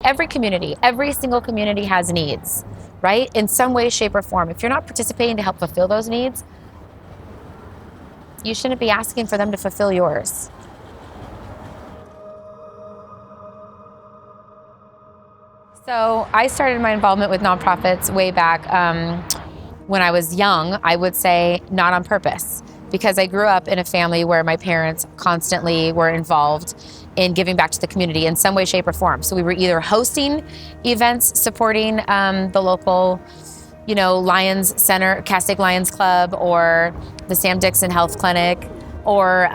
every community, every single community has needs, right? In some way, shape, or form. If you're not participating to help fulfill those needs, you shouldn't be asking for them to fulfill yours. So I started my involvement with nonprofits way back when I was young, I would say not on purpose, because I grew up in a family where my parents constantly were involved in giving back to the community in some way, shape, or form. So we were either hosting events, supporting the local, Lions Center, Castaic Lions Club, or the Sam Dixon Health Clinic, or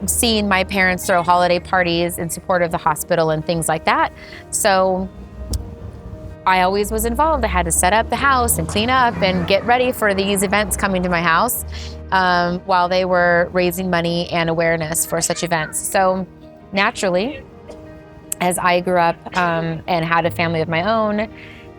seeing my parents throw holiday parties in support of the hospital and things like that. So I always was involved. I had to set up the house and clean up and get ready for these events coming to my house while they were raising money and awareness for such events. So naturally, as I grew up and had a family of my own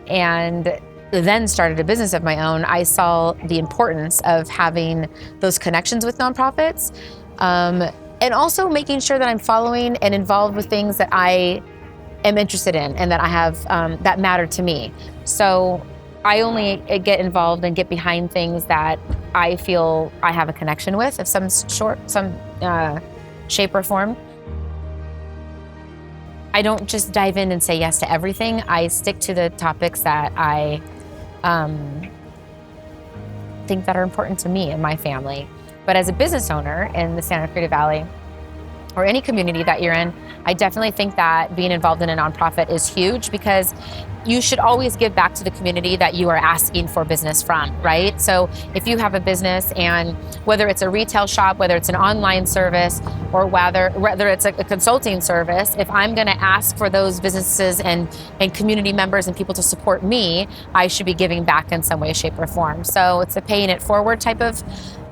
and then started a business of my own, I saw the importance of having those connections with nonprofits and also making sure that I'm following and involved with things that I am interested in and that I have that matter to me. So I only get involved and get behind things that I feel I have a connection with of some shape or form. I don't just dive in and say yes to everything. I stick to the topics that I think that are important to me and my family. But as a business owner in the Santa Clarita Valley, or any community that you're in, I definitely think that being involved in a nonprofit is huge, because you should always give back to the community that you are asking for business from, right? So if you have a business, and whether it's a retail shop, whether it's an online service, or whether it's a consulting service, if I'm gonna ask for those businesses and community members and people to support me, I should be giving back in some way, shape, or form. So it's a paying it forward type of,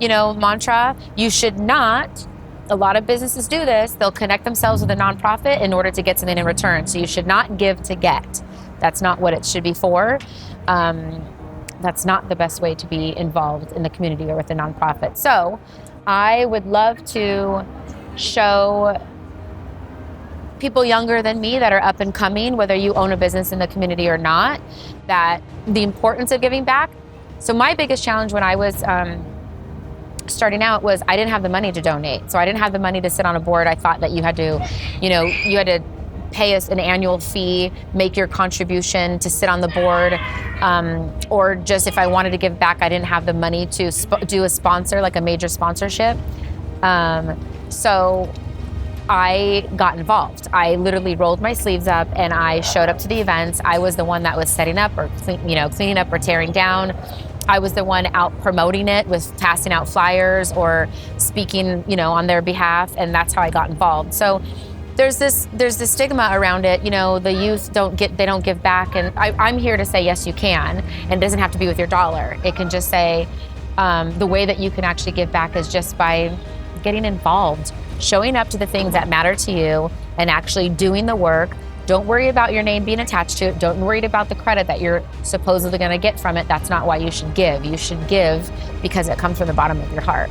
mantra. You should not. A lot of businesses do this. They'll connect themselves with a nonprofit in order to get something in return. So you should not give to get. That's not what it should be for. That's not the best way to be involved in the community or with a nonprofit. So I would love to show people younger than me that are up and coming, whether you own a business in the community or not, that the importance of giving back. So my biggest challenge when I was starting out was I didn't have the money to donate. So I didn't have the money to sit on a board. I thought that you had to, pay us an annual fee, make your contribution to sit on the board, or just if I wanted to give back, I didn't have the money to do a sponsor, like a major sponsorship. So I got involved. I literally rolled my sleeves up and I showed up to the events. I was the one that was setting up or cleaning up or tearing down. I was the one out promoting it with passing out flyers or speaking, on their behalf, and that's how I got involved. So there's this stigma around it. The youth don't give back, and I'm here to say yes, you can, and it doesn't have to be with your dollar. It can just say the way that you can actually give back is just by getting involved, showing up to the things that matter to you, and actually doing the work. Don't worry about your name being attached to it. Don't worry about the credit that you're supposedly going to get from it. That's not why you should give. You should give because it comes from the bottom of your heart.